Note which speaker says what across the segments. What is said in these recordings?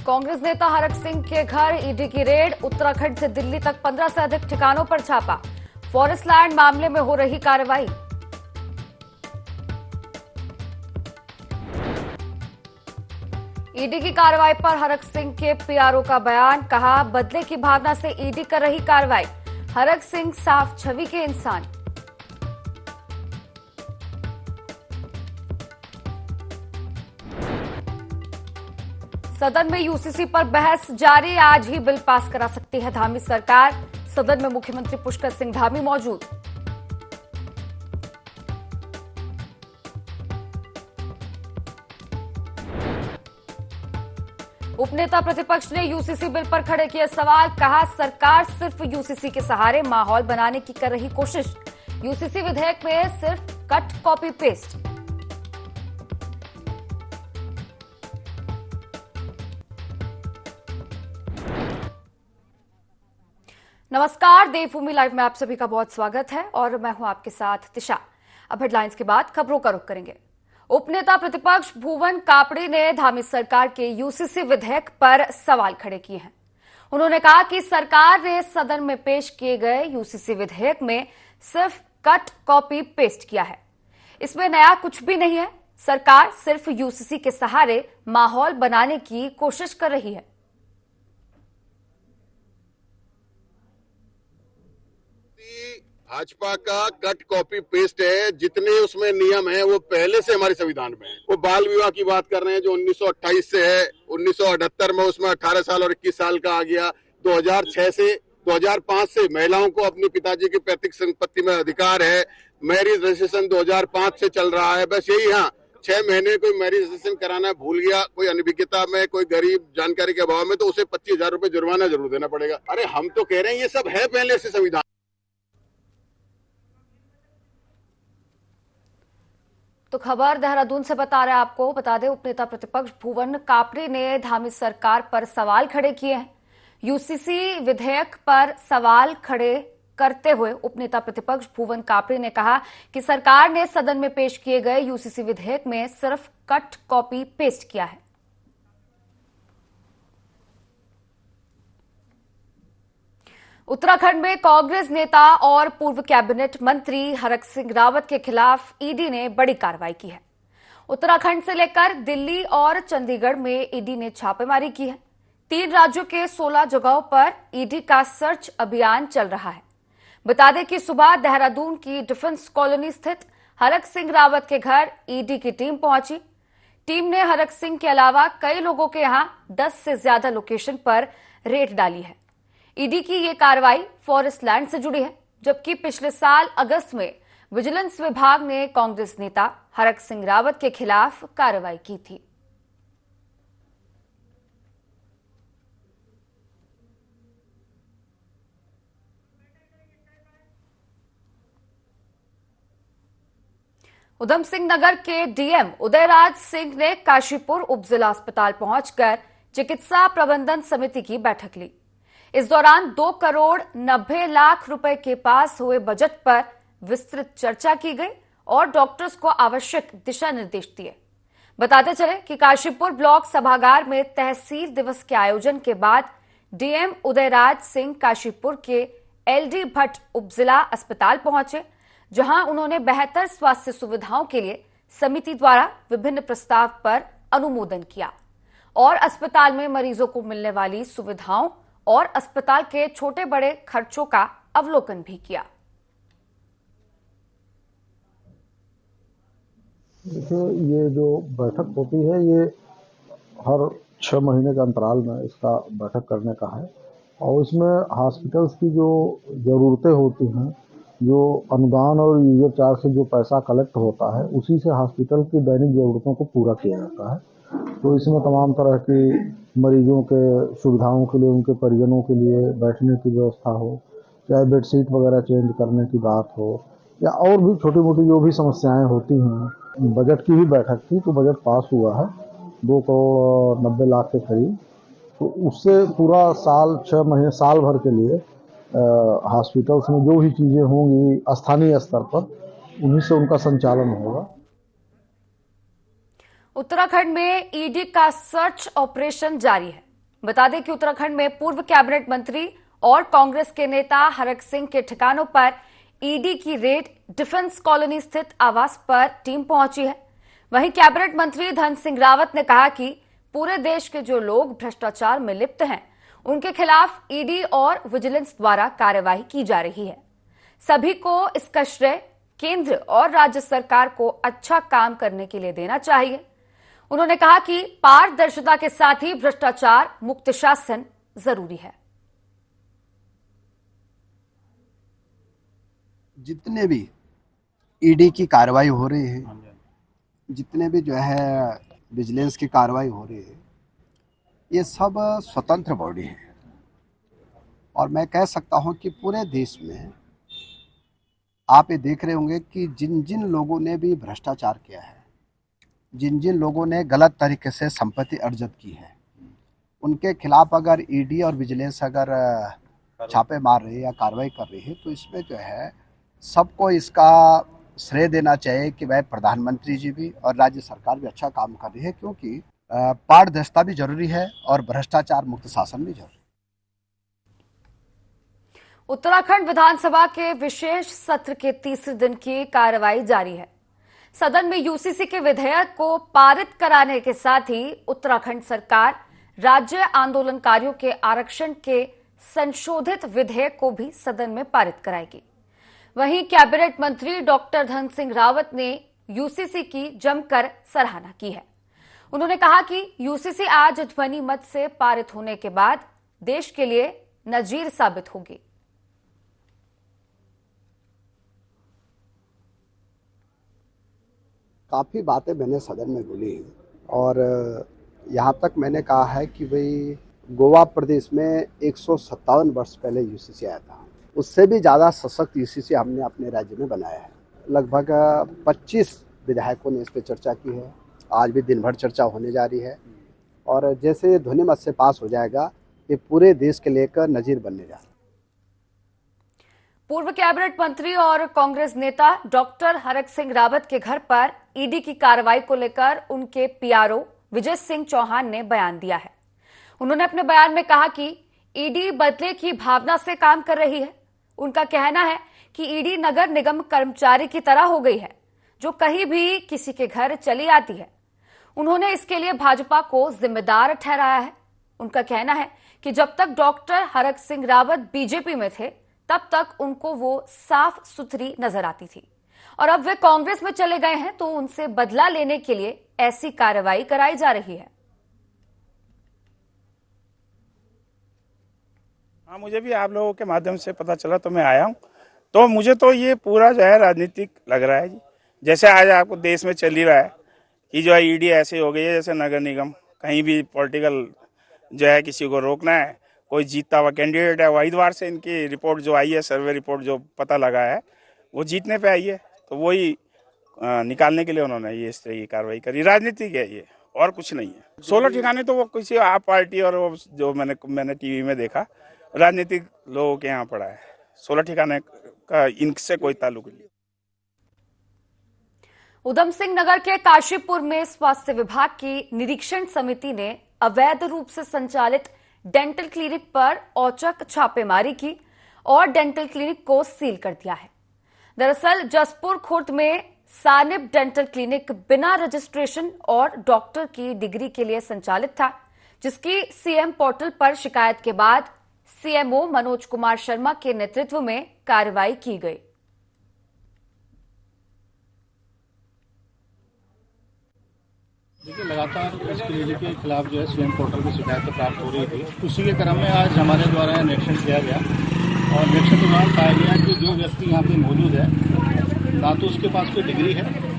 Speaker 1: कांग्रेस नेता हरक सिंह के घर ईडी की रेड। उत्तराखंड से दिल्ली तक 15 से अधिक ठिकानों पर छापा। फॉरेस्ट लैंड मामले में हो रही कार्रवाई। ईडी की कार्रवाई पर हरक सिंह के पीआरओ का बयान। कहा, बदले की भावना से ईडी कर रही कार्रवाई। हरक सिंह साफ छवि के इंसान। सदन में यूसीसी पर बहस जारी। आज ही बिल पास करा सकती है धामी सरकार। सदन में मुख्यमंत्री पुष्कर सिंह धामी मौजूद। उपनेता प्रतिपक्ष ने यूसीसी बिल पर खड़े किए सवाल। कहा, सरकार सिर्फ यूसीसी के सहारे माहौल बनाने की कर रही कोशिश। यूसीसी विधेयक में सिर्फ कट कॉपी पेस्ट। नमस्कार, देवभूमि लाइव में आप सभी का बहुत स्वागत है और मैं हूं आपके साथ दिशा। अब हेडलाइंस के बाद खबरों का रुख करेंगे। उपनेता प्रतिपक्ष भुवन कापड़ी ने धामी सरकार के यूसीसी विधेयक पर सवाल खड़े किए हैं। उन्होंने कहा कि सरकार ने सदन में पेश किए गए यूसीसी विधेयक में सिर्फ कट कॉपी पेस्ट किया है। इसमें नया कुछ भी नहीं है। सरकार सिर्फ यूसीसी के सहारे माहौल बनाने की कोशिश कर रही है।
Speaker 2: भाजपा का कट कॉपी पेस्ट है। जितने उसमें नियम है वो पहले से हमारे संविधान में है। वो बाल विवाह की बात कर रहे हैं जो 1928 से है। 1978 में उसमें 18 साल और 21 साल का आ गया। 2006 से 2005 से महिलाओं को अपने पिताजी की पैतृक संपत्ति में अधिकार है। मैरिज रजिस्ट्रेशन 2005 से चल रहा है। बस यही, हाँ, 6 महीने कोई मैरिज रजिस्ट्रेशन कराना भूल गया, कोई अनभिज्ञता में, कोई गरीब जानकारी के अभाव में, तो उसे 25,000 रुपए जुर्माना जरूर देना पड़ेगा। अरे हम तो कह रहे हैं ये सब है पहले से संविधान।
Speaker 1: तो खबर देहरादून से बता रहे हैं आपको। बता दें, उपनेता प्रतिपक्ष भुवन कापड़ी ने धामी सरकार पर सवाल खड़े किए हैं। यूसीसी विधेयक पर सवाल खड़े करते हुए उपनेता प्रतिपक्ष भुवन कापड़ी ने कहा कि सरकार ने सदन में पेश किए गए यूसीसी विधेयक में सिर्फ कट कॉपी पेस्ट किया है। उत्तराखंड में कांग्रेस नेता और पूर्व कैबिनेट मंत्री हरक सिंह रावत के खिलाफ ईडी ने बड़ी कार्रवाई की है। उत्तराखंड से लेकर दिल्ली और चंडीगढ़ में ईडी ने छापेमारी की है। 3 राज्यों के 16 जगहों पर ईडी का सर्च अभियान चल रहा है। बता दें कि सुबह देहरादून की डिफेंस कॉलोनी स्थित हरक सिंह रावत के घर ईडी की टीम पहुंची। टीम ने हरक सिंह के अलावा कई लोगों के यहां 10 से ज्यादा लोकेशन पर रेड डाली है। ईडी की ये कार्रवाई फॉरेस्ट लैंड से जुड़ी है, जबकि पिछले साल अगस्त में विजिलेंस विभाग ने कांग्रेस नेता हरक सिंह रावत के खिलाफ कार्रवाई की थी। उधम सिंह नगर के डीएम उदयराज सिंह ने काशीपुर उपजिला अस्पताल पहुंचकर चिकित्सा प्रबंधन समिति की बैठक ली। इस दौरान 2 करोड़ 90 लाख रुपए के पास हुए बजट पर विस्तृत चर्चा की गई और डॉक्टर्स को आवश्यक दिशा निर्देश दिए। बताते चले कि काशीपुर ब्लॉक सभागार में तहसील दिवस के आयोजन के बाद डीएम उदयराज सिंह काशीपुर के एलडी भट्ट उपजिला अस्पताल पहुंचे, जहां उन्होंने बेहतर स्वास्थ्य सुविधाओं के लिए समिति द्वारा विभिन्न प्रस्ताव पर अनुमोदन किया और अस्पताल में मरीजों को मिलने वाली सुविधाओं और अस्पताल के छोटे बड़े खर्चों का अवलोकन भी किया।
Speaker 3: देखिए, ये जो बैठक होती है ये हर 6 महीने के अंतराल में इसका बैठक करने का है और इसमें हॉस्पिटल्स की जो ज़रूरतें होती हैं, जो अनुदान और यूजर चार्ज से जो पैसा कलेक्ट होता है, उसी से हॉस्पिटल की दैनिक ज़रूरतों को पूरा किया जाता है। तो इसमें तमाम तरह की मरीजों के सुविधाओं के लिए, उनके परिजनों के लिए बैठने की व्यवस्था हो, चाहे बेडशीट वगैरह चेंज करने की बात हो या और भी छोटी मोटी जो भी समस्याएं होती हैं। बजट की भी बैठक थी, तो बजट पास हुआ है 2 करोड़ 90 लाख के करीब। तो उससे पूरा साल 6 महीने साल भर के लिए हॉस्पिटल्स में जो भी चीज़ें होंगी स्थानीय स्तर पर, उन्हीं से उनका संचालन होगा।
Speaker 1: उत्तराखंड में ईडी का सर्च ऑपरेशन जारी है। बता दें कि उत्तराखंड में पूर्व कैबिनेट मंत्री और कांग्रेस के नेता हरक सिंह के ठिकानों पर ईडी की रेड डिफेंस कॉलोनी स्थित आवास पर टीम पहुंची है। वहीं कैबिनेट मंत्री धन सिंह रावत ने कहा कि पूरे देश के जो लोग भ्रष्टाचार में लिप्त हैं, उनके खिलाफ ईडी और विजिलेंस द्वारा कार्यवाही की जा रही है। सभी को इसका श्रेय केंद्र और राज्य सरकार को अच्छा काम करने के लिए देना चाहिए। उन्होंने कहा कि पारदर्शिता के साथ ही भ्रष्टाचार मुक्त शासन जरूरी है।
Speaker 4: जितने भी ईडी की कार्रवाई हो रही है, जितने भी जो है विजिलेंस की कार्रवाई हो रही है, ये सब स्वतंत्र बॉडी है। और मैं कह सकता हूं कि पूरे देश में आप ये देख रहे होंगे कि जिन जिन लोगों ने भी भ्रष्टाचार किया है, जिन जिन लोगों ने गलत तरीके से संपत्ति अर्जित की है, उनके खिलाफ अगर ईडी और विजिलेंस अगर छापे मार रही है या कार्रवाई कर रही है, तो इसमें जो है सबको इसका श्रेय देना चाहिए कि वह प्रधानमंत्री जी भी और राज्य सरकार भी अच्छा काम कर रही है, क्योंकि पारदर्शिता भी जरूरी है और भ्रष्टाचार मुक्त शासन भी जरूरी है।
Speaker 1: उत्तराखंड विधानसभा के विशेष सत्र के तीसरे दिन की कार्रवाई जारी है। सदन में यूसीसी के विधेयक को पारित कराने के साथ ही उत्तराखंड सरकार राज्य आंदोलनकारियों के आरक्षण के संशोधित विधेयक को भी सदन में पारित कराएगी। वहीं कैबिनेट मंत्री डॉक्टर धन सिंह रावत ने यूसीसी की जमकर सराहना की है। उन्होंने कहा कि यूसीसी आज ध्वनि मत से पारित होने के बाद देश के लिए नजीर साबित होगी।
Speaker 4: काफ़ी बातें मैंने सदन में बोली और यहाँ तक मैंने कहा है कि भाई गोवा प्रदेश में 157 वर्ष पहले यूसीसी आया था, उससे भी ज़्यादा सशक्त यूसीसी हमने अपने राज्य में बनाया है। लगभग 25 विधायकों ने इस पर चर्चा की है। आज भी दिन भर चर्चा होने जा रही है और जैसे ध्वनि मत से पास हो जाएगा, ये पूरे देश के लेकर नजीर बनने जा रहा है।
Speaker 1: पूर्व कैबिनेट मंत्री और कांग्रेस नेता डॉक्टर हरक सिंह रावत के घर पर ईडी की कार्रवाई को लेकर उनके पीआरओ विजय सिंह चौहान ने बयान दिया है। उन्होंने अपने बयान में कहा कि ईडी बदले की भावना से काम कर रही है। उनका कहना है कि ईडी नगर निगम कर्मचारी की तरह हो गई है, जो कहीं भी किसी के घर चली आती है। उन्होंने इसके लिए भाजपा को जिम्मेदार ठहराया है। उनका कहना है कि जब तक डॉक्टर हरक सिंह रावत बीजेपी में थे, तब तक उनको वो साफ सुथरी नजर आती थी और अब वे कांग्रेस में चले गए हैं, तो उनसे बदला लेने के लिए ऐसी कार्रवाई कराई जा रही है।
Speaker 5: हाँ, मुझे भी आप लोगों के माध्यम से पता चला तो मैं आया हूँ। तो मुझे तो ये पूरा जो है राजनीतिक लग रहा है जी। जैसे आज आपको देश में चल ही रहा है कि जो है ईडी ऐसे हो गई है जैसे नगर निगम, कहीं भी पॉलिटिकल जो है किसी को रोकना है, कोई जीतता हुआ कैंडिडेट है, वहीदवार से इनकी रिपोर्ट जो आई है, सर्वे रिपोर्ट जो पता लगा है, वो जीतने पे आई है, तो वही निकालने के लिए उन्होंने ये इस तरह की कार्रवाई करी। राजनीतिक है ये, और कुछ नहीं है। 16 ठिकाने तो वो किसी आप पार्टी और वो जो मैंने टीवी में देखा, राजनीतिक लोगों के यहाँ पड़ा है। 16 ठिकाने का इनसे कोई ताल्लुक नहीं।
Speaker 1: उधम सिंह नगर के काशीपुर में स्वास्थ्य विभाग की निरीक्षण समिति ने अवैध रूप से संचालित डेंटल क्लिनिक पर औचक छापेमारी की और डेंटल क्लिनिक को सील कर दिया है। दरअसल जसपुर खुर्द में सानिब डेंटल क्लिनिक बिना रजिस्ट्रेशन और डॉक्टर की डिग्री के लिए संचालित था, जिसकी सीएम पोर्टल पर शिकायत के बाद सीएमओ मनोज कुमार शर्मा के नेतृत्व में कार्रवाई की गई।
Speaker 6: देखिए, लगातार इस क्लिनिक के खिलाफ जो है सीएम पोर्टल की शिकायत प्राप्त हो रही थी। उसी के क्रम में आज हमारे द्वारा निरीक्षण किया गया और निरीक्षण के दौरान पाया गया कि जो व्यक्ति यहाँ पे मौजूद है, ना तो उसके पास कोई डिग्री है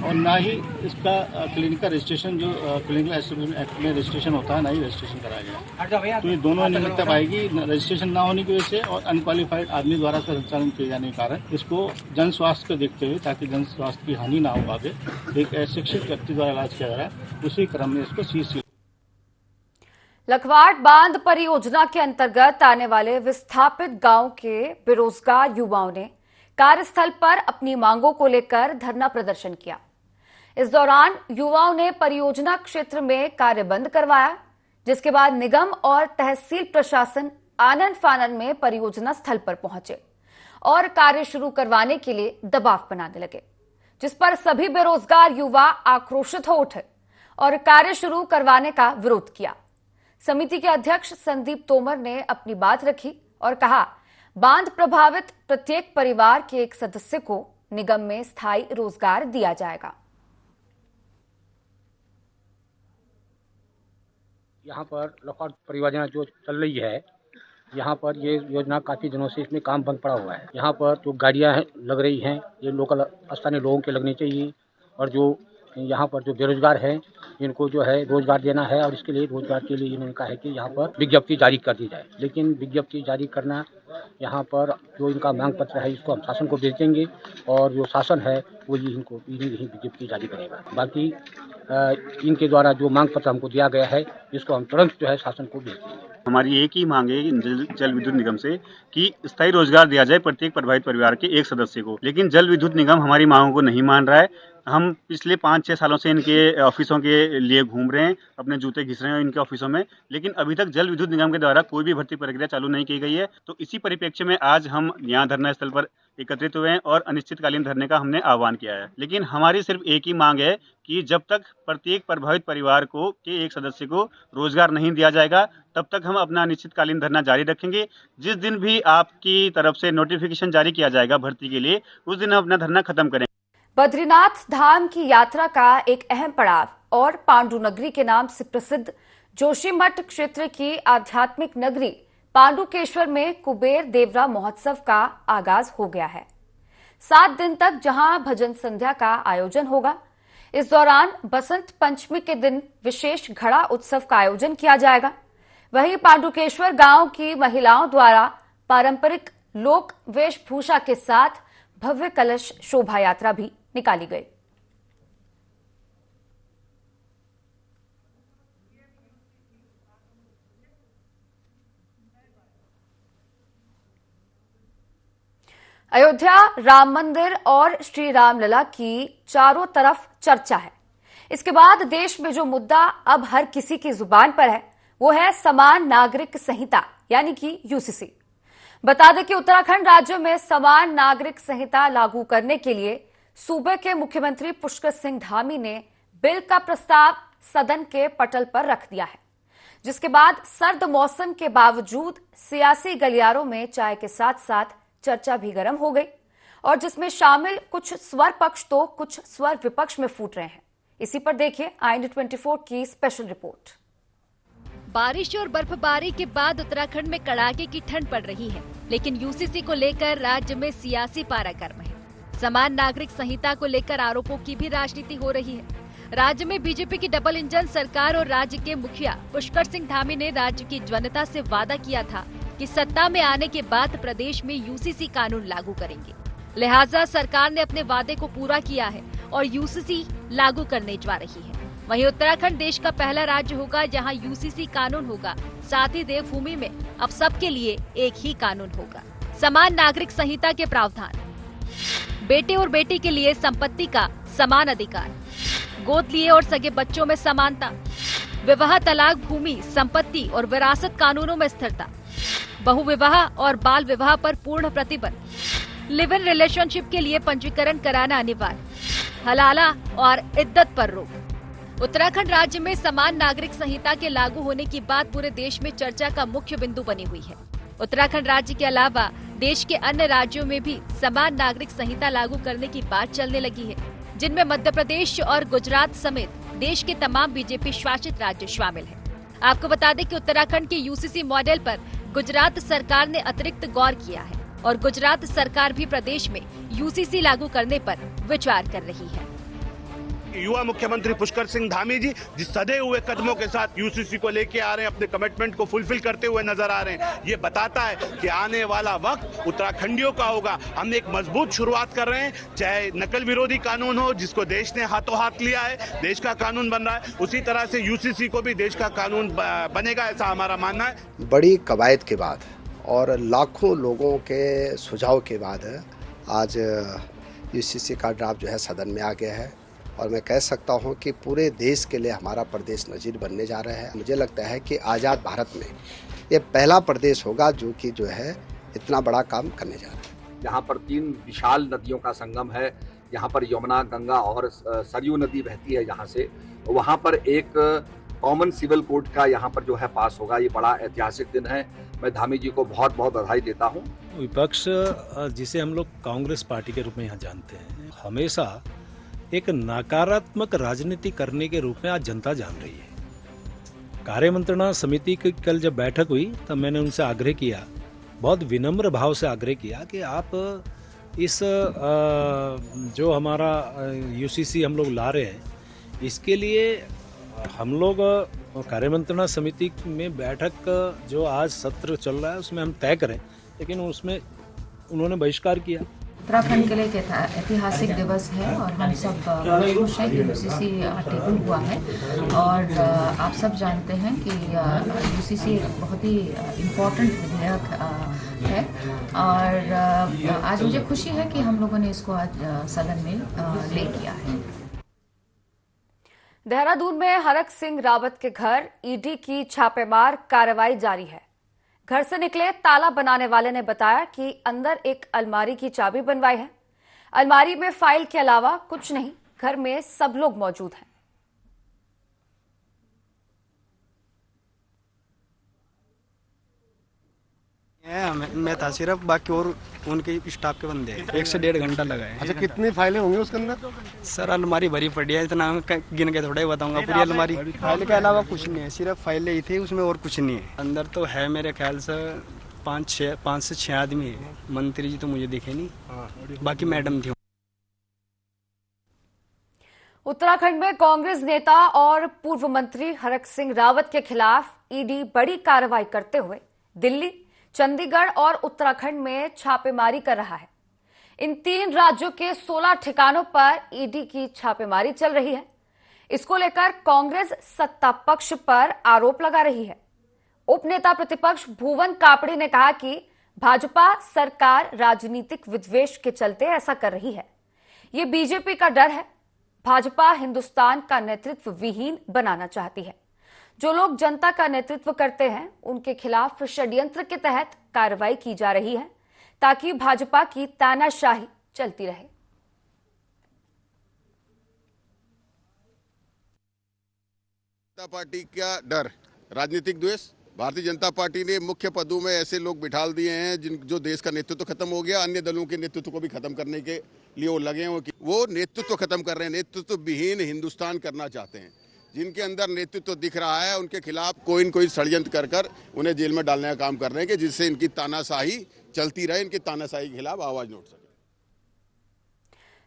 Speaker 6: और ना ही इसका क्लिनिक का रजिस्ट्रेशन जो क्लिनिकल एस्टेब्लिशमेंट एक्ट में रजिस्ट्रेशन होता है, ना ही रजिस्ट्रेशन कराया गया। तो ये दोनों निमित्त पाएगी, रजिस्ट्रेशन ना होने की वजह से और अनक्वालिफाइड आदमी द्वारा इसका संचालन किए जाने के कारण इसको जन स्वास्थ्य को देखते हुए, ताकि जन स्वास्थ्य की हानि ना हो आगे, एक अशिक्षित व्यक्ति द्वारा इलाज किया जा रहा है, उसी क्रम में इसको सील।
Speaker 1: लखवाड़ बांध परियोजना के अंतर्गत आने वाले विस्थापित गांव के बेरोजगार युवाओं ने कार्यस्थल पर अपनी मांगों को लेकर धरना प्रदर्शन किया। इस दौरान युवाओं ने परियोजना क्षेत्र में कार्य बंद करवाया, जिसके बाद निगम और तहसील प्रशासन आनन फानन में परियोजना स्थल पर पहुंचे और कार्य शुरू करवाने के लिए दबाव बनाने लगे, जिस पर सभी बेरोजगार युवा आक्रोशित हो उठे और कार्य शुरू करवाने का विरोध किया। समिति के अध्यक्ष संदीप तोमर ने अपनी बात रखी और कहा, बांध प्रभावित प्रत्येक परिवार के एक सदस्य को निगम में स्थायी रोजगार दिया जाएगा।
Speaker 7: यहाँ पर लॉकआउट परियोजना जो चल रही है, यहाँ पर ये योजना काफ़ी दिनों से इसमें काम बंद पड़ा हुआ है। यहाँ पर जो गाड़ियाँ लग रही हैं ये लोकल स्थानीय लोगों के लगनी चाहिए, और जो यहाँ पर जो बेरोजगार हैं इनको जो है रोजगार देना है, और इसके लिए रोजगार के लिए इन्होंने कहा है कि यहाँ पर विज्ञप्ति जारी कर दी जाए। लेकिन विज्ञप्ति जारी करना, यहाँ पर जो इनका मांग पत्र है इसको हम शासन को भेज देंगे, और जो शासन है वो ही इनको विज्ञप्ति जारी करेगा। बाकी इनके द्वारा जो मांग पत्र हमको दिया गया है इसको हम तुरंत जो है शासन को भेज देंगे।
Speaker 8: हमारी एक ही मांग है जल विद्युत निगम से कि स्थायी रोजगार दिया जाए प्रत्येक प्रभावित परिवार के एक सदस्य को, लेकिन जल विद्युत निगम हमारी मांगों को नहीं मान रहा है। हम पिछले 5-6 सालों से इनके ऑफिसों के लिए घूम रहे हैं, अपने जूते घिस रहे हैं इनके ऑफिसों में, लेकिन अभी तक जल विद्युत निगम के द्वारा कोई भी भर्ती प्रक्रिया चालू नहीं की गई है। तो इसी परिप्रेक्ष्य में आज हम यहाँ धरना स्थल पर एकत्रित हुए हैं और अनिश्चितकालीन धरने का हमने आह्वान किया है। लेकिन हमारी सिर्फ एक ही मांग है कि जब तक प्रत्येक प्रभावित परिवार को के एक सदस्य को रोजगार नहीं दिया जाएगा तब तक हम अपना अनिश्चितकालीन धरना जारी रखेंगे। जिस दिन भी आपकी तरफ से नोटिफिकेशन जारी किया जाएगा भर्ती के लिए, उस दिन हम अपना धरना खत्म करेंगे।
Speaker 1: बद्रीनाथ धाम की यात्रा का एक अहम पड़ाव और पांडु नगरी के नाम से प्रसिद्ध जोशीमठ क्षेत्र की आध्यात्मिक नगरी पांडुकेश्वर में कुबेर देवरा महोत्सव का आगाज हो गया है। 7 दिन तक जहां भजन संध्या का आयोजन होगा। इस दौरान बसंत पंचमी के दिन विशेष घड़ा उत्सव का आयोजन किया जाएगा। वहीं पांडुकेश्वर गांव की महिलाओं द्वारा पारंपरिक लोक वेशभूषा के साथ भव्य कलश शोभा यात्रा भी निकाली गई। अयोध्या राम मंदिर और श्री रामलला की चारों तरफ चर्चा है। इसके बाद देश में जो मुद्दा अब हर किसी की जुबान पर है वो है समान नागरिक संहिता यानी कि यूसीसी। बता दें कि उत्तराखंड राज्य में समान नागरिक संहिता लागू करने के लिए सूबे के मुख्यमंत्री पुष्कर सिंह धामी ने बिल का प्रस्ताव सदन के पटल पर रख दिया है, जिसके बाद सर्द मौसम के बावजूद सियासी गलियारों में चाय के साथ साथ चर्चा भी गर्म हो गई, और जिसमें शामिल कुछ स्वर पक्ष तो कुछ स्वर विपक्ष में फूट रहे हैं। इसी पर देखिए IND24 की स्पेशल रिपोर्ट।
Speaker 9: बारिश और बर्फबारी के बाद उत्तराखंड में कड़ाके की ठंड पड़ रही है, लेकिन यूसीसी को लेकर राज्य में सियासी पारा गर्म है। समान नागरिक संहिता को लेकर आरोपों की भी राजनीति हो रही है। राज्य में बीजेपी की डबल इंजन सरकार और राज्य के मुखिया पुष्कर सिंह धामी ने राज्य की जनता से वादा किया था कि सत्ता में आने के बाद प्रदेश में यूसीसी कानून लागू करेंगे। लिहाजा सरकार ने अपने वादे को पूरा किया है और यूसीसी लागू करने जा रही है। वहीं उत्तराखंड देश का पहला राज्य होगा जहां यूसीसी कानून होगा। साथ ही देवभूमि में अब सबके लिए एक ही कानून होगा। समान नागरिक संहिता के प्रावधान: बेटे और बेटी के लिए संपत्ति का समान अधिकार, गोद लिए और सगे बच्चों में समानता, विवाह, तलाक, भूमि, संपत्ति और विरासत कानूनों में स्थिरता, बहुविवाह और बाल विवाह पर पूर्ण प्रतिबंध, लिव इन रिलेशनशिप के लिए पंजीकरण कराना अनिवार्य, हलाला और इद्दत पर रोक। उत्तराखंड राज्य में समान नागरिक संहिता के लागू होने की बात पूरे देश में चर्चा का मुख्य बिंदु बनी हुई है। उत्तराखंड राज्य के अलावा देश के अन्य राज्यों में भी समान नागरिक संहिता लागू करने की बात चलने लगी है, जिनमें मध्य प्रदेश और गुजरात समेत देश के तमाम बीजेपी शासित राज्य शामिल हैं। आपको बता दें कि उत्तराखंड के यूसीसी मॉडल पर गुजरात सरकार ने अतिरिक्त गौर किया है और गुजरात सरकार भी प्रदेश में यूसीसी लागू करने पर विचार कर रही है।
Speaker 10: युवा मुख्यमंत्री पुष्कर सिंह धामी जी जिस सधे हुए कदमों के साथ यूसीसी को लेके आ रहे हैं, अपने कमिटमेंट को फुलफिल करते हुए नजर आ रहे हैं। ये बताता है कि आने वाला वक्त उत्तराखंडियों का होगा। हम एक मजबूत शुरुआत कर रहे हैं, चाहे नकल विरोधी कानून हो जिसको देश ने हाथों हाथ लिया है, देश का कानून बन रहा है, उसी तरह से यूसीसी को भी देश का कानून बनेगा, ऐसा हमारा मानना है।
Speaker 4: बड़ी कवायद के बाद और लाखों लोगों के सुझाव के बाद आज यूसीसी का ड्राफ्ट जो है सदन में आ गया है और मैं कह सकता हूं कि पूरे देश के लिए हमारा प्रदेश नज़ीर बनने जा रहा है। मुझे लगता है कि आज़ाद भारत में ये पहला प्रदेश होगा जो है इतना बड़ा काम करने जा रहा है।
Speaker 11: यहाँ पर 3 विशाल नदियों का संगम है। यहाँ पर यमुना, गंगा और सरयू नदी बहती है। यहाँ से वहाँ पर एक कॉमन सिविल कोड का यहाँ पर जो है पास होगा। ये बड़ा ऐतिहासिक दिन है। मैं धामी जी को बहुत बहुत बधाई देता हूँ।
Speaker 12: विपक्ष, जिसे हम लोग कांग्रेस पार्टी के रूप में यहाँ जानते हैं, हमेशा एक नकारात्मक राजनीति करने के रूप में आज जनता जान रही है। कार्यमंत्रणा समिति की कल जब बैठक हुई तब मैंने उनसे आग्रह किया, बहुत विनम्र भाव से आग्रह किया कि आप इस जो हमारा यूसीसी हम लोग ला रहे हैं, इसके लिए हम लोग कार्यमंत्रणा समिति में बैठक जो आज सत्र चल रहा है उसमें हम तय करें, लेकिन उसमें उन्होंने बहिष्कार किया।
Speaker 13: उत्तराखंड के लिए एक ऐतिहासिक दिवस है और हम सब बहुत खुश हैं कि यूसीसी टेबल हुआ है। और आप सब जानते हैं कि यूसीसी एक बहुत ही इम्पोर्टेंट विधेयक है और आज मुझे खुशी है कि हम लोगों ने इसको आज सदन में ले किया है।
Speaker 1: देहरादून में हरक सिंह रावत के घर ईडी की छापेमार कार्रवाई जारी है। घर से निकले ताला बनाने वाले ने बताया कि अंदर एक अलमारी की चाबी बनवाई है। अलमारी में फाइल के अलावा कुछ नहीं, घर में सब लोग मौजूद हैं।
Speaker 14: मैं था सिर्फ, बाकी और उनके स्टाफ के बंदे 1 से 1.5 घंटा लगा है।
Speaker 6: अच्छा, कितनी फाइलें होंगी उसके अंदर?
Speaker 14: सर अलमारी भरी पड़ी है, इतना गिन के थोड़ा ही बताऊंगा। पूरी अलमारी, फाइल के अलावा कुछ नहीं है, सिर्फ फाइलें ही थी, उसमें और कुछ नहीं है। अंदर तो है मेरे ख्याल से 5 से 6 आदमी है। मंत्री जी तो मुझे दिखे नहीं, बाकी मैडम थी।
Speaker 1: उत्तराखंड में कांग्रेस नेता और पूर्व मंत्री हरक सिंह रावत के खिलाफ ईडी बड़ी कार्रवाई करते हुए दिल्ली, चंडीगढ़ और उत्तराखंड में छापेमारी कर रहा है। इन 3 राज्यों के 16 ठिकानों पर ईडी की छापेमारी चल रही है। इसको लेकर कांग्रेस सत्ता पक्ष पर आरोप लगा रही है। उपनेता प्रतिपक्ष भुवन कापड़ी ने कहा कि भाजपा सरकार राजनीतिक विद्वेष के चलते ऐसा कर रही है। ये बीजेपी का डर है। भाजपा हिंदुस्तान का नेतृत्व विहीन बनाना चाहती है। जो लोग जनता का नेतृत्व करते हैं उनके खिलाफ षड्यंत्र के तहत कार्रवाई की जा रही है ताकि भाजपा की तानाशाही चलती रहे।
Speaker 2: जनता पार्टी का डर, राजनीतिक द्वेष। भारतीय जनता पार्टी ने मुख्य पदों में ऐसे लोग बिठाल दिए हैं जो देश का नेतृत्व खत्म हो गया। अन्य दलों के नेतृत्व को भी खत्म करने के लिए वो लगे हैं। वो नेतृत्व खत्म कर रहे हैं, नेतृत्व विहीन हिंदुस्तान करना चाहते हैं। जिनके अंदर नेतृत्व दिख रहा है उनके खिलाफ कोई न कोई षड्यंत्र कर उन्हें जेल में डालने का काम कर रहे हैं कि जिससे इनकी तानाशाही चलती रहे, इनकी तानाशाही के खिलाफ आवाज न उठ सके।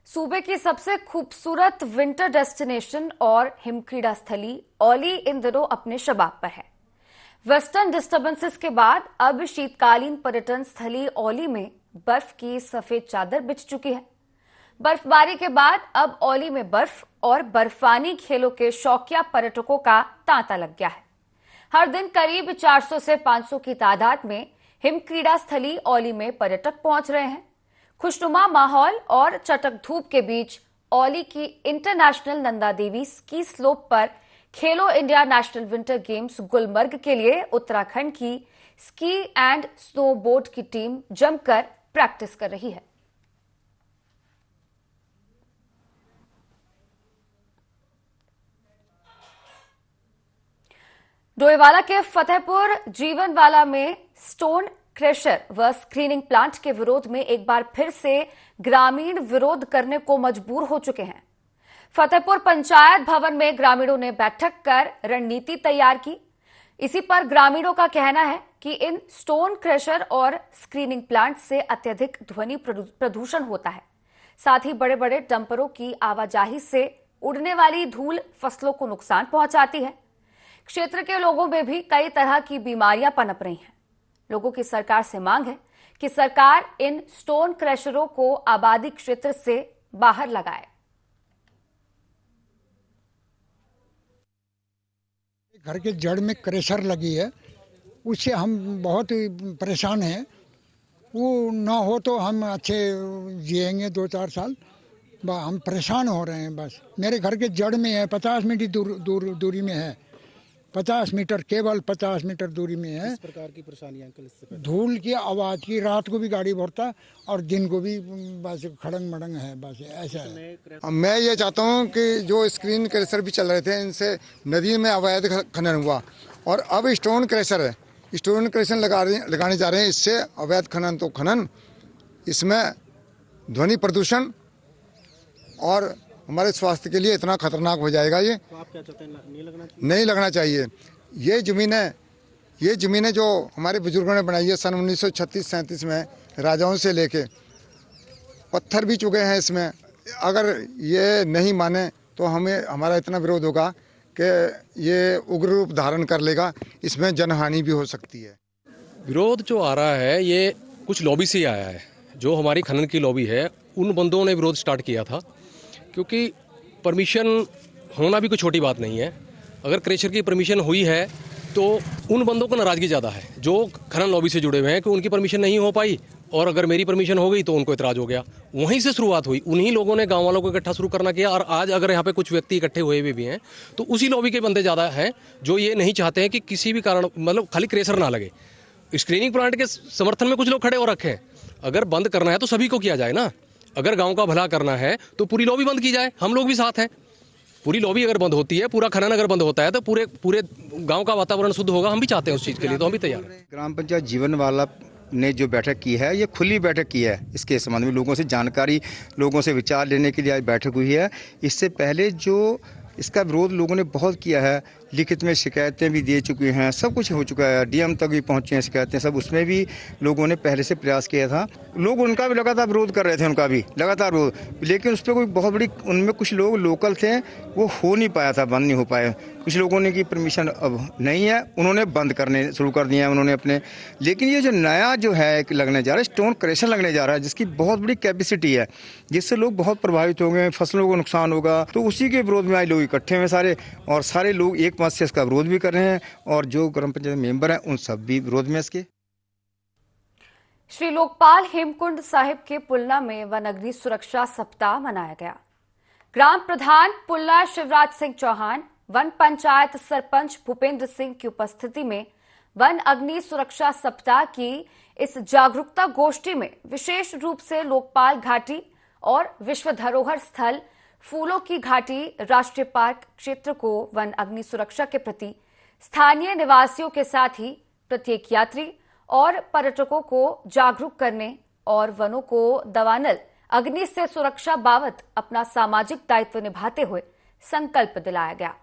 Speaker 1: सूबे की सबसे खूबसूरत विंटर डेस्टिनेशन और हिमक्रीड़ा स्थली औली इन दिनों अपने शबाब पर है। वेस्टर्न डिस्टर्बेंसेस के बाद अब शीतकालीन पर्यटन स्थली औली में बर्फ की सफेद चादर बिछ चुकी है। बर्फबारी के बाद अब औली में बर्फ और बर्फानी खेलों के शौकिया पर्यटकों का तांता लग गया है। हर दिन करीब 400 से 500 की तादाद में हिमक्रीड़ा स्थली औली में पर्यटक पहुंच रहे हैं। खुशनुमा माहौल और चटक धूप के बीच औली की international Nanda Devi ski slope पर खेलो India national winter games Gulmarg के लिए उत्तराखंड की स्की एंड स्नोबोर्ड की टीम जमकर प्रैक्टिस कर रही है। डोईवाला के फतेहपुर जीवनवाला में स्टोन क्रशर व स्क्रीनिंग प्लांट के विरोध में एक बार फिर से ग्रामीण विरोध करने को मजबूर हो चुके हैं। फतेहपुर पंचायत भवन में ग्रामीणों ने बैठक कर रणनीति तैयार की। इसी पर ग्रामीणों का कहना है कि इन स्टोन क्रशर और स्क्रीनिंग प्लांट से अत्यधिक ध्वनि प्रदूषण होता है। साथ ही बड़े बड़े डंपरों की आवाजाही से उड़ने वाली धूल फसलों को नुकसान पहुंचाती है। क्षेत्र के लोगों में भी कई तरह की बीमारियां पनप रही हैं। लोगों की सरकार से मांग है कि सरकार इन स्टोन क्रशरों को आबादी क्षेत्र से बाहर लगाए।
Speaker 15: घर के जड़ में क्रशर लगी है, उससे हम बहुत परेशान हैं। वो ना हो तो हम अच्छे जिएंगे 2-4 साल, हम परेशान हो रहे हैं। बस मेरे घर के जड़ में है, 50 मीटर दूरी में है, 50 मीटर, केवल 50 मीटर दूरी में है।
Speaker 16: इस प्रकार की परेशानी अंकल इससे
Speaker 15: धूल की आवाज़ की, रात को भी गाड़ी भरता और दिन को भी बस खड़ंग मड़ंग है, बस ऐसा है।
Speaker 17: मैं ये चाहता हूँ कि जो स्क्रीन क्रैशर भी चल रहे थे, इनसे नदी में अवैध खनन हुआ और अब स्टोन क्रैशर है, स्टोन क्रैशर लगाने जा रहे हैं। इससे अवैध खनन तो खनन, इसमें ध्वनि प्रदूषण और हमारे स्वास्थ्य के लिए इतना खतरनाक हो जाएगा। ये
Speaker 16: तो आप क्या चाहते हैं,
Speaker 17: नहीं लगना चाहिए। ये ज़मीनें जो हमारे बुजुर्गों ने बनाई है सन 1936-37 में, राजाओं से लेके पत्थर भी चुके हैं इसमें। अगर ये नहीं माने तो हमारा इतना विरोध होगा कि ये उग्र रूप धारण कर लेगा, इसमें जनहानि भी हो सकती है।
Speaker 18: विरोध जो आ रहा है ये कुछ लॉबी से ही आया है। जो हमारी खनन की लॉबी है, उन बंदों ने विरोध स्टार्ट किया था, क्योंकि परमिशन होना भी कोई छोटी बात नहीं है। अगर क्रैशर की परमिशन हुई है तो उन बंदों को नाराज़गी ज़्यादा है जो खनन लॉबी से जुड़े हुए हैं कि उनकी परमिशन नहीं हो पाई, और अगर मेरी परमिशन हो गई तो उनको इतराज़ हो गया। वहीं से शुरुआत हुई, उन्हीं लोगों ने गांव वालों को इकट्ठा शुरू करना किया। और आज अगर यहाँ पे कुछ व्यक्ति इकट्ठे हुए भी हैं तो उसी लॉबी के बंदे ज़्यादा हैं जो ये नहीं चाहते हैं कि किसी भी कारण मतलब खाली क्रैशर ना लगे। स्क्रीनिंग प्लांट के समर्थन में कुछ लोग खड़े हो रखे हैं। अगर बंद करना है तो सभी को किया जाए ना। अगर गांव का भला करना है तो पूरी लॉबी बंद की जाए, हम लोग भी साथ हैं। पूरी लॉबी अगर बंद होती है, पूरा खनन अगर बंद होता है तो पूरे गांव का वातावरण शुद्ध होगा। हम भी चाहते हैं उस चीज़ के लिए, तो हम भी तैयार हैं।
Speaker 19: ग्राम पंचायत जीवनवाला ने जो बैठक की है, ये खुली बैठक की है। इसके संबंध में लोगों से जानकारी, लोगों से विचार लेने के लिए आज बैठक हुई है। इससे पहले जो इसका विरोध लोगों ने बहुत किया है, लिखित में शिकायतें भी दे चुके हैं, सब कुछ हो चुका है, डीएम तक भी पहुंचे हैं शिकायतें सब। उसमें भी लोगों ने पहले से प्रयास किया था। लोग उनका भी लगातार विरोध कर रहे थे, उनका भी लगातार विरोध, लेकिन उस पर कोई बहुत बड़ी, उनमें कुछ लोग लोकल थे, वो हो नहीं पाया था, बंद नहीं हो पाए। कुछ लोगों ने की परमिशन अब नहीं है, उन्होंने बंद करने शुरू कर दिया है उन्होंने अपने। लेकिन ये जो नया जो है लगने जा रहा है, स्टोन क्रैशर लगने जा रहा है, जिसकी बहुत बड़ी कैपेसिटी है, जिससे लोग बहुत प्रभावित होंगे, फसलों को नुकसान होगा, तो उसी के विरोध में आज लोग इकट्ठे हुए सारे, और सारे लोग एक मत से इसका विरोध भी कर रहे हैं। और जो ग्राम पंचायत मेंबर हैं उन सब भी विरोध में इसके।
Speaker 1: श्री लोकपाल हेमकुंड साहिब के पुलना में वन अग्नि सुरक्षा सप्ताह मनाया गया। ग्राम प्रधान पुलना शिवराज सिंह चौहान, वन पंचायत सरपंच भूपेंद्र सिंह की उपस्थिति में वन अग्नि सुरक्षा सप्ताह की इस जागरूकता गोष्ठी में विशेष रूप से लोकपाल घाटी और विश्व धरोहर स्थल फूलों की घाटी राष्ट्रीय पार्क क्षेत्र को वन अग्नि सुरक्षा के प्रति स्थानीय निवासियों के साथ ही प्रत्येक यात्री और पर्यटकों को जागरूक करने और वनों को दवानल अग्नि से सुरक्षा बाबत अपना सामाजिक दायित्व निभाते हुए संकल्प दिलाया गया।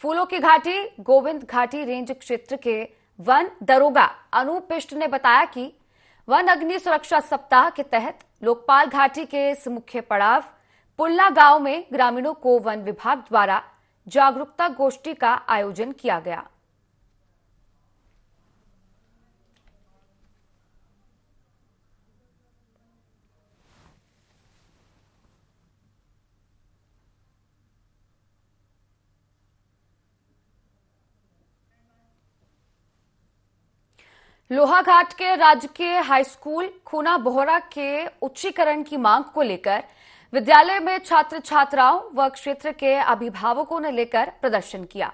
Speaker 1: फूलों की घाटी गोविंद घाटी रेंज क्षेत्र के वन दरोगा अनूप बिष्ट ने बताया कि वन अग्नि सुरक्षा सप्ताह के तहत लोकपाल घाटी के इस मुख्य पड़ाव पुलना गांव में ग्रामीणों को वन विभाग द्वारा जागरूकता गोष्ठी का आयोजन किया गया। लोहाघाट के राजकीय हाई स्कूल खूना बोहरा के उच्चीकरण की मांग को लेकर विद्यालय में छात्र छात्राओं व क्षेत्र के अभिभावकों ने लेकर प्रदर्शन किया।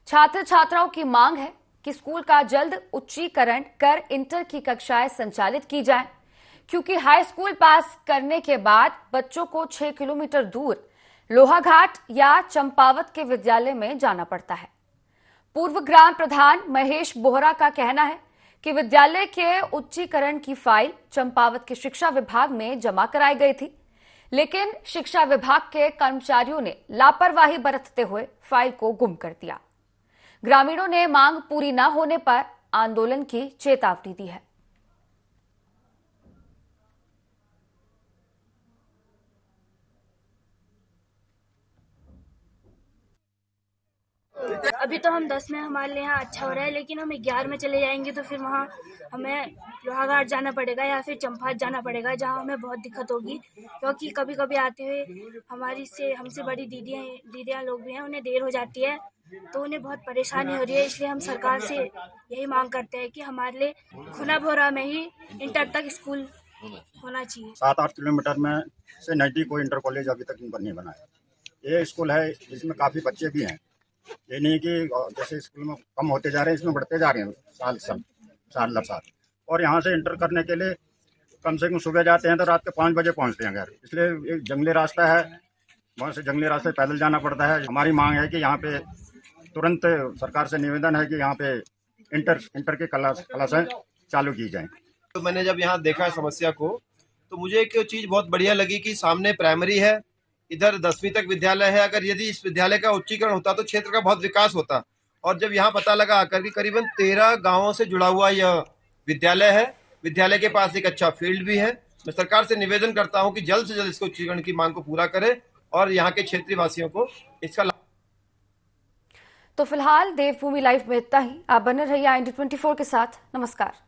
Speaker 1: छात्र छात्राओं की मांग है कि स्कूल का जल्द उच्चीकरण कर इंटर की कक्षाएं संचालित की जाएं, क्योंकि हाई स्कूल पास करने के बाद बच्चों को 6 किलोमीटर दूर लोहाघाट या चंपावत के विद्यालय में जाना पड़ता है। पूर्व ग्राम प्रधान महेश बोहरा का कहना है कि विद्यालय के उच्चीकरण की फाइल चंपावत के शिक्षा विभाग में जमा कराई गई थी, लेकिन शिक्षा विभाग के कर्मचारियों ने लापरवाही बरतते हुए फाइल को गुम कर दिया। ग्रामीणों ने मांग पूरी न होने पर आंदोलन की चेतावनी दी है।
Speaker 20: अभी तो हम 10 में हमारे लिए यहाँ अच्छा हो रहा है, लेकिन हम 11 में चले जाएंगे तो फिर वहाँ हमें लोहाघाट जाना पड़ेगा या फिर चंपावत जाना पड़ेगा, जहाँ हमें बहुत दिक्कत होगी, क्योंकि कभी कभी आते हुए हमसे बड़ी दीदियाँ लोग भी हैं, उन्हें देर हो जाती है तो उन्हें बहुत परेशानी हो रही है। इसलिए हम सरकार से यही मांग करते हैं कि हमारे लिए खूना बोहरा में ही इंटर तक स्कूल होना चाहिए।
Speaker 21: 7-8 किलोमीटर में से नजदीक कोई इंटर कॉलेज अभी तक इन पर नहीं बना है। ये स्कूल है जिसमें काफ़ी बच्चे भी हैं, ये नहीं कि जैसे स्कूल में कम होते जा रहे हैं, इसमें बढ़ते जा रहे हैं साल दर साल। और यहाँ से इंटर करने के लिए कम से कम सुबह जाते हैं तो रात के 5 बजे पहुँचते हैं घर, इसलिए एक जंगली रास्ता है, वहाँ से जंगली रास्ते पैदल जाना पड़ता है। हमारी मांग है कि यहाँ पे तुरंत सरकार से निवेदन है कि यहाँ पे इंटर की क्लासें चालू की जाएं।
Speaker 22: तो मैंने जब यहाँ देखा समस्या को तो मुझे एक चीज़ बहुत बढ़िया लगी कि सामने प्राइमरी है, इधर 10वीं तक विद्यालय है। अगर यदि इस विद्यालय का उच्चीकरण होता तो क्षेत्र का बहुत विकास होता। और जब यहाँ पता लगा आकर कि करीबन 13 गांवों से जुड़ा हुआ यह विद्यालय है, विद्यालय के पास एक अच्छा फील्ड भी है। मैं सरकार से निवेदन करता हूँ कि जल्द से जल्द इसको उच्चीकरण की मांग को पूरा करे और यहाँ के क्षेत्रीय वासियों को इसका लाभ।
Speaker 1: तो फिलहाल देवभूमि लाइव में इतना ही। आप बने रहिए IND 24 के साथ। नमस्कार।